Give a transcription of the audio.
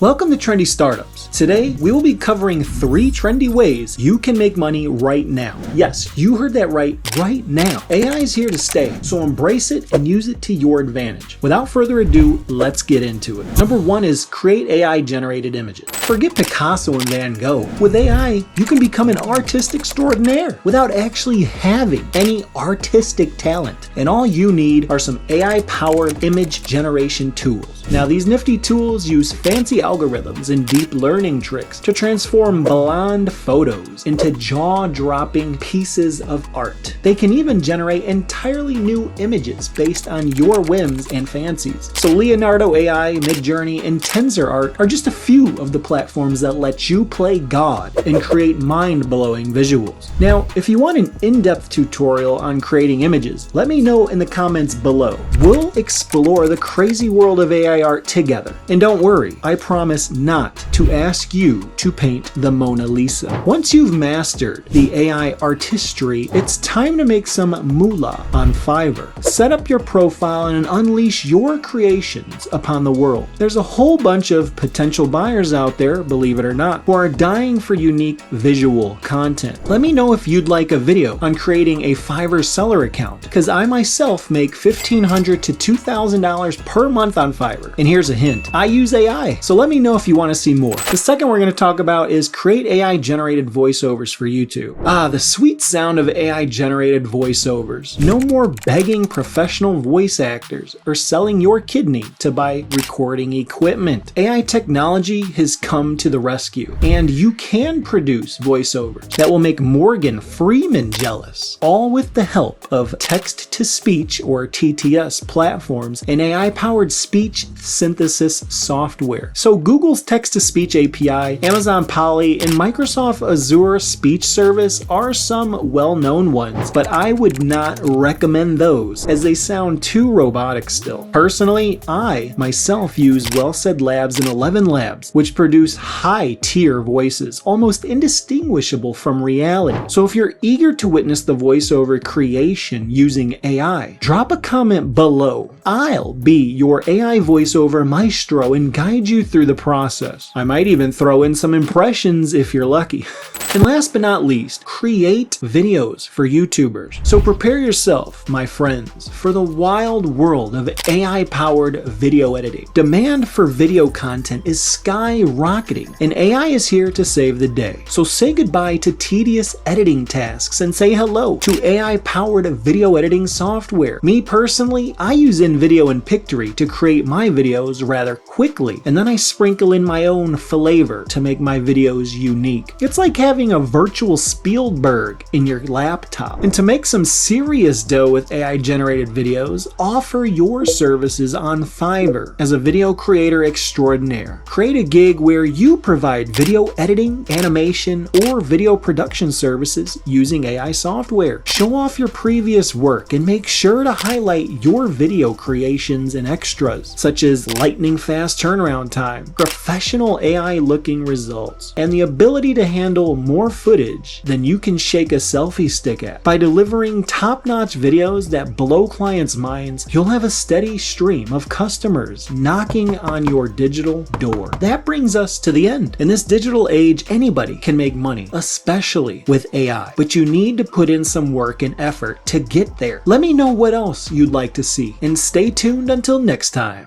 Welcome to Trendy Startups. Today, we will be covering 3 trendy ways you can make money right now. Yes, you heard that right now. AI is here to stay, so embrace it and use it to your advantage. Without further ado, let's get into it. Number 1 is create AI-generated images. Forget Picasso and Van Gogh. With AI, you can become an artist extraordinaire without actually having any artistic talent. And all you need are some AI-powered image generation tools. Now, these nifty tools use fancy algorithms and deep learning tricks to transform blonde photos into jaw-dropping pieces of art. They can even generate entirely new images based on your whims and fancies. So Leonardo AI, Midjourney, and TensorArt are just a few of the platforms that let you play God and create mind-blowing visuals. Now, if you want an in-depth tutorial on creating images, let me know in the comments below. We'll explore the crazy world of AI art together. And don't worry, I promise not to ask you to paint the Mona Lisa. Once you've mastered the AI artistry, it's time to make some moolah on Fiverr. Set up your profile and unleash your creations upon the world. There's a whole bunch of potential buyers out there, believe it or not, who are dying for unique visual content. Let me know if you'd like a video on creating a Fiverr seller account, because I myself make $1,500 to $2,000 per month on Fiverr. And here's a hint, I use AI, so let me know if you want to see more. The second we're going to talk about is create AI-generated voiceovers for YouTube. The sweet sound of AI-generated voiceovers. No more begging professional voice actors or selling your kidney to buy recording equipment. AI technology has come to the rescue, and you can produce voiceovers that will make Morgan Freeman jealous, all with the help of text-to-speech or TTS platforms and AI-powered speech synthesis software. So Google's text-to-speech API, Amazon Polly, and Microsoft Azure Speech Service are some well-known ones, but I would not recommend those as they sound too robotic still. Personally, I myself use Well Said Labs and 11 Labs, which produce high-tier voices, almost indistinguishable from reality. So if you're eager to witness the voiceover creation using AI, drop a comment below. I'll be your AI voiceover maestro and guide you through the process. I might even throw in some impressions if you're lucky. And last but not least, create videos for YouTubers. So prepare yourself, my friends, for the wild world of AI-powered video editing. Demand for video content is skyrocketing, and AI is here to save the day. So say goodbye to tedious editing tasks and say hello to AI-powered video editing software. Me personally, I use InVideo and Pictory to create my videos rather quickly, and then I sprinkle in my own flavor to make my videos unique. It's like having a virtual Spielberg in your laptop. And to make some serious dough with AI-generated videos, offer your services on Fiverr as a video creator extraordinaire. Create a gig where you provide video editing, animation, or video production services using AI software. Show off your previous work and make sure to highlight your video creations and extras, such as lightning-fast turnaround time, professional AI-looking results, and the ability to handle more footage than you can shake a selfie stick at. By delivering top-notch videos that blow clients' minds, you'll have a steady stream of customers knocking on your digital door. That brings us to the end. In this digital age, anybody can make money, especially with AI, but you need to put in some work and effort to get there. Let me know what else you'd like to see, and stay tuned until next time.